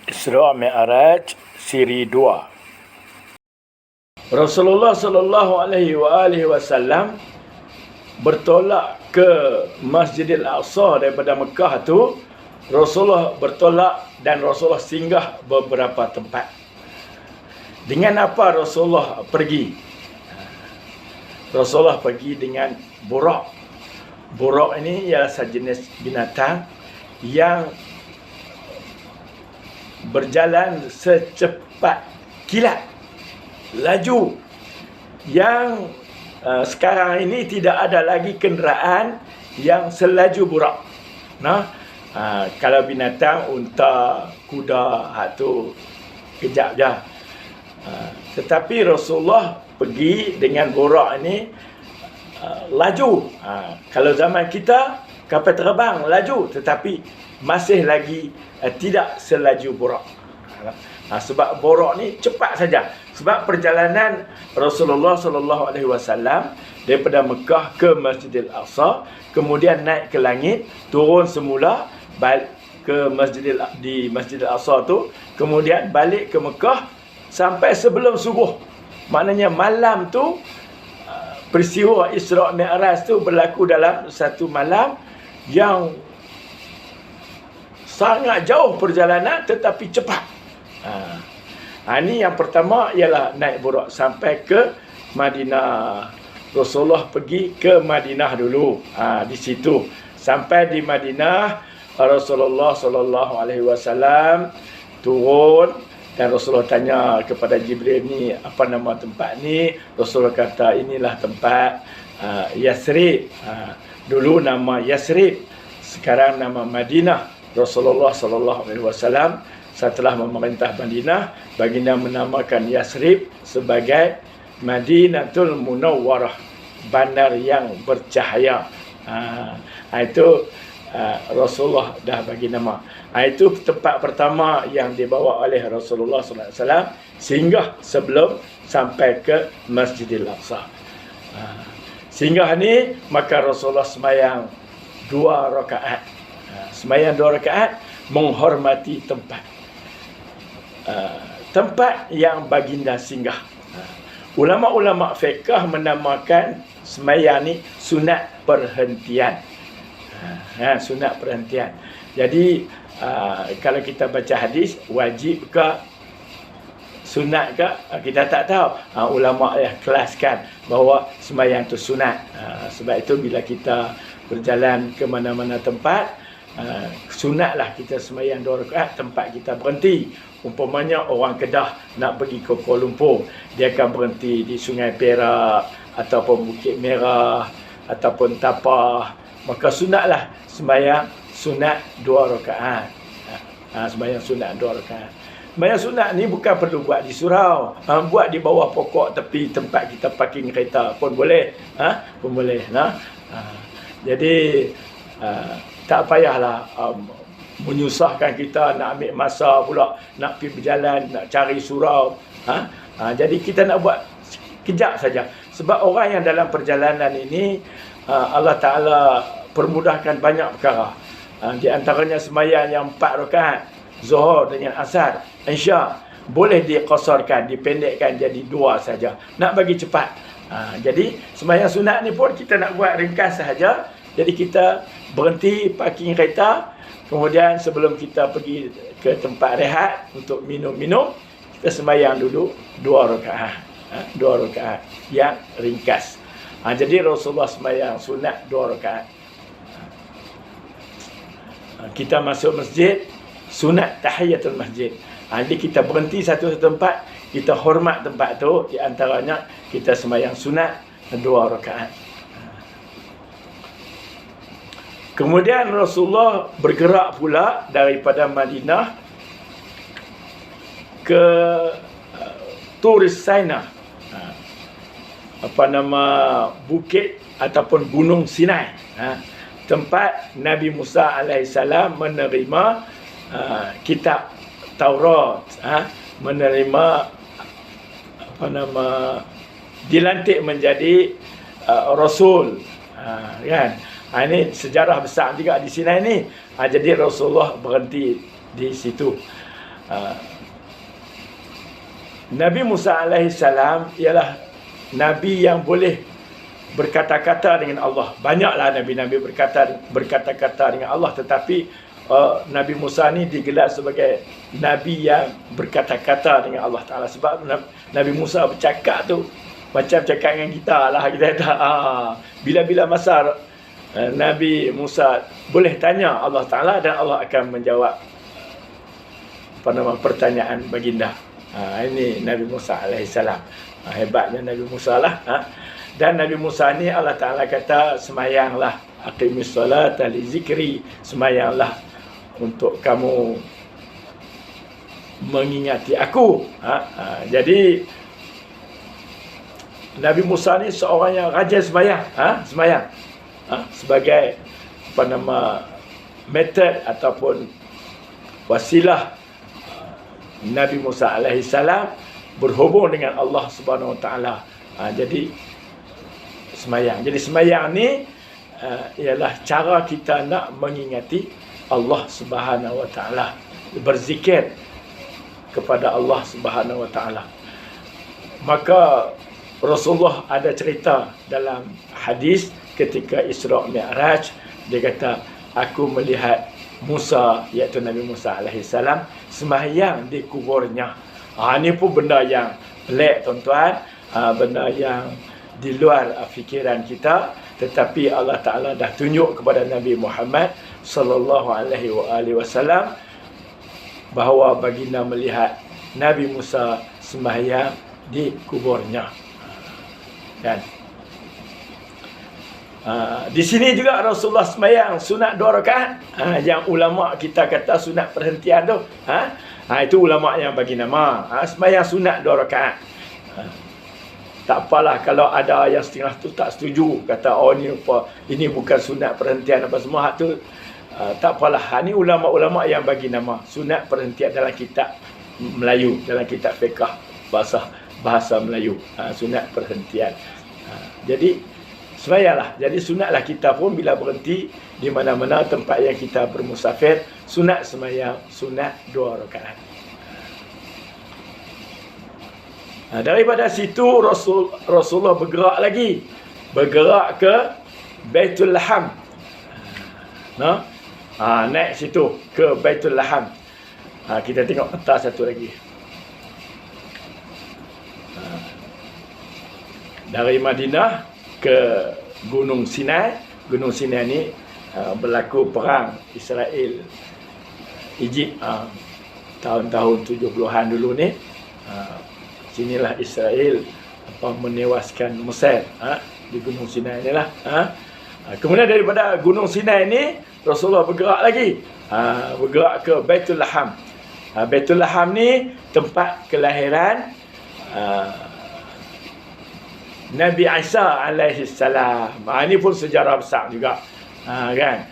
Isra Mi'raj siri 2. Rasulullah sallallahu alaihi wasallam bertolak ke Masjidil Aqsa daripada Mekah tu. Rasulullah bertolak dan Rasulullah singgah beberapa tempat. Dengan apa Rasulullah pergi? Rasulullah pergi dengan buraq. Buraq ini ialah sejenis binatang yang berjalan secepat kilat, laju, yang sekarang ini tidak ada lagi kenderaan yang selaju buraq. Kalau binatang, unta, kuda, tu kejap je. Tetapi Rasulullah pergi dengan buraq ini laju. Kalau zaman kita, kapal terbang laju, tetapi masih lagi tidak selaju buraq. Sebab buraq ni cepat saja. Sebab perjalanan Rasulullah sallallahu alaihi wasallam daripada Mekah ke Masjidil Aqsa, kemudian naik ke langit, turun semula, balik ke Masjidil Aqsa tu, kemudian balik ke Mekah sampai sebelum subuh. Maknanya malam tu, peristiwa Isra Mi'raj tu berlaku dalam satu malam yang sangat jauh perjalanan tetapi cepat. Ini yang pertama ialah naik buraq sampai ke Madinah. Rasulullah pergi ke Madinah dulu. Di situ sampai di Madinah, Rasulullah sallallahu alaihi wasallam turun dan Rasulullah tanya kepada Jibril, ni apa nama tempat ni? Rasulullah kata inilah tempat Yathrib. Dulu nama Yathrib, sekarang nama Madinah. Rasulullah sallallahu alaihi wasallam setelah memerintah Madinah, baginda menamakan Yathrib sebagai Madinatul Munawwarah, bandar yang bercahaya. Itu Rasulullah dah bagi nama. Itu tempat pertama yang dibawa oleh Rasulullah sallallahu alaihi wasallam singgah sebelum sampai ke Masjidil Aqsa. Singgah ni maka Rasulullah sembahyang 2 rakaat. Sembahyang 2 rakaat menghormati tempat yang baginda singgah. Ulama-ulama fiqh menamakan sembahyang ni sunat perhentian. Sunat perhentian. Jadi kalau kita baca hadis, wajib ke sunat ke, kita tak tahu. Ulama kelaskan bahawa sembahyang tu sunat. Sebab itu bila kita berjalan ke mana-mana tempat, sunatlah kita sembahyang 2 rakaat, tempat kita berhenti. Umpamanya orang Kedah nak pergi ke Kuala Lumpur, dia akan berhenti di Sungai Perak ataupun Bukit Merah ataupun Tapah, maka sunatlah sembahyang sunat 2 rakaat. Sembahyang sunat 2 rakaat. Sembahyang sunat ni bukan perlu buat di surau, buat di bawah pokok tepi tempat kita parking kereta pun boleh. Pun boleh. Jadi tak payahlah menyusahkan kita nak ambil masa pula, nak pergi berjalan, nak cari surau. Jadi kita nak buat kejap saja. Sebab orang yang dalam perjalanan ini, Allah Ta'ala permudahkan banyak perkara. Di antaranya sembahyang yang 4 rakaat, Zuhur dengan Asar, Isya, boleh diqasarkan, dipendekkan jadi 2 saja. Nak bagi cepat. Jadi sembahyang sunat ni pun kita nak buat ringkas sahaja. Jadi kita berhenti parking kereta, kemudian sebelum kita pergi ke tempat rehat untuk minum-minum, kita sembahyang dulu 2 rakaat. 2 rakaat yang ringkas. Jadi Rasulullah sembahyang sunat 2 rakaat. Kita masuk masjid, sunat tahiyatul masjid. Jadi kita berhenti satu tempat, kita hormat tempat tu, di antaranya kita sembahyang sunat 2 rakaat. Kemudian Rasulullah bergerak pula daripada Madinah ke Turis Sinai. Bukit ataupun Gunung Sinai. Tempat Nabi Musa alaihissalam menerima kitab Taurat, menerima dilantik menjadi Rasul, kan? Ini sejarah besar juga di sini ni. Jadi Rasulullah berhenti di situ. Nabi Musa alaihi salam ialah Nabi yang boleh berkata-kata dengan Allah. Banyaklah Nabi-Nabi berkata-kata dengan Allah. Tetapi Nabi Musa ni digelar sebagai Nabi yang berkata-kata dengan Allah Ta'ala. Sebab Nabi Musa bercakap tu macam cakap dengan kita lah. Kita kata, bila-bila masa Nabi Musa boleh tanya Allah Ta'ala dan Allah akan menjawab pertanyaan baginda. Ini Nabi Musa alaihissalam. Hebatnya Nabi Musa lah. Dan Nabi Musa ni Allah Ta'ala kata, semayanglah, aqimis salata li zikri, semayanglah untuk kamu mengingati aku. Jadi Nabi Musa ni seorang yang rajin semayang. Semayang sebagai metod ataupun wasilah Nabi Musa alaihissalam berhubung dengan Allah Subhanahu Wa Taala. Jadi semayang. Jadi semayang ni ialah cara kita nak mengingati Allah Subhanahu Wa Taala, berzikir kepada Allah Subhanahu Wa Taala. Maka Rasulullah ada cerita dalam hadis ketika Isra' Mi'raj, dia kata, aku melihat Musa, iaitu Nabi Musa alaihissalam, sembahyang di kuburnya. Ini pun benda yang pelik tuan-tuan, benda yang di luar fikiran kita, tetapi Allah Ta'ala dah tunjuk kepada Nabi Muhammad sallallahu alaihi wasallam bahawa baginda melihat Nabi Musa sembahyang di kuburnya. Dan di sini juga Rasulullah sembahyang sunat 2 rakaat. Yang ulama kita kata sunat perhentian tu. Itu ulama yang bagi nama. Sembahyang sunat 2 rakaat. Tak apalah kalau ada yang setengah tu tak setuju, kata ini bukan sunat perhentian apa semua tu. Tak apalah. Ini ulama-ulama yang bagi nama sunat perhentian dalam kitab Melayu, dalam kitab fiqh bahasa Melayu. Sunat perhentian. Jadi sembahyanglah. Jadi sunatlah kita pun bila berhenti di mana-mana tempat yang kita bermusafir, sunat sembahyang sunat 2 rakaat. Daripada situ Rasulullah bergerak ke Baitul Laham. Naik situ ke Baitul Laham. Kita tengok peta satu lagi. Dari Madinah ke Gunung Sinai. Gunung Sinai ni berlaku perang Israel Egypt tahun-tahun 70-an dulu ni. Sinilah Israel menewaskan Mesir di Gunung Sinai ni lah. Kemudian daripada Gunung Sinai ni Rasulullah bergerak lagi, bergerak ke Baitul Laham. Baitul Laham ni tempat kelahiran Nabi Isa alaihi salam. Ini pun sejarah besar juga, kan?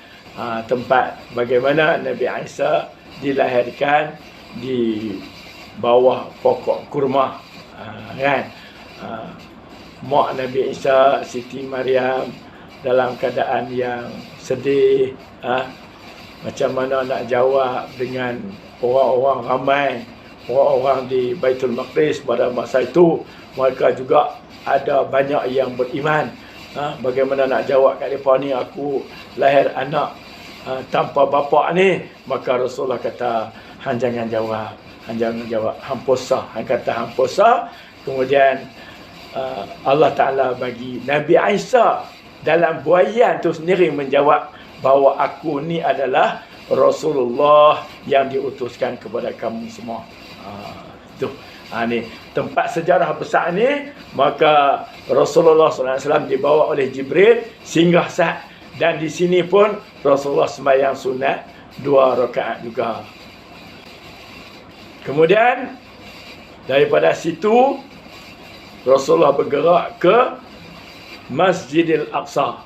Tempat bagaimana Nabi Isa dilahirkan di bawah pokok kurma, kan? Mak Nabi Isa, Siti Maryam, dalam keadaan yang sedih, macam mana nak jawab dengan orang-orang ramai, orang-orang di Baitul Maqdis pada masa itu. Mereka juga ada banyak yang beriman. Bagaimana nak jawab kat mereka ni, aku lahir anak tanpa bapa ni. Maka Rasulullah kata, hang jangan jawab, hamposa. Hang kata hamposa. Kemudian Allah Ta'ala bagi Nabi Isa dalam buaian tu sendiri menjawab bahawa aku ni adalah Rasulullah yang diutuskan kepada kamu semua. Ni tempat sejarah besar ni. Maka Rasulullah SAW dibawa oleh Jibril singgah sat, dan di sini pun Rasulullah sembahyang sunat 2 rakaat juga. Kemudian daripada situ Rasulullah bergerak ke Masjidil Aqsa.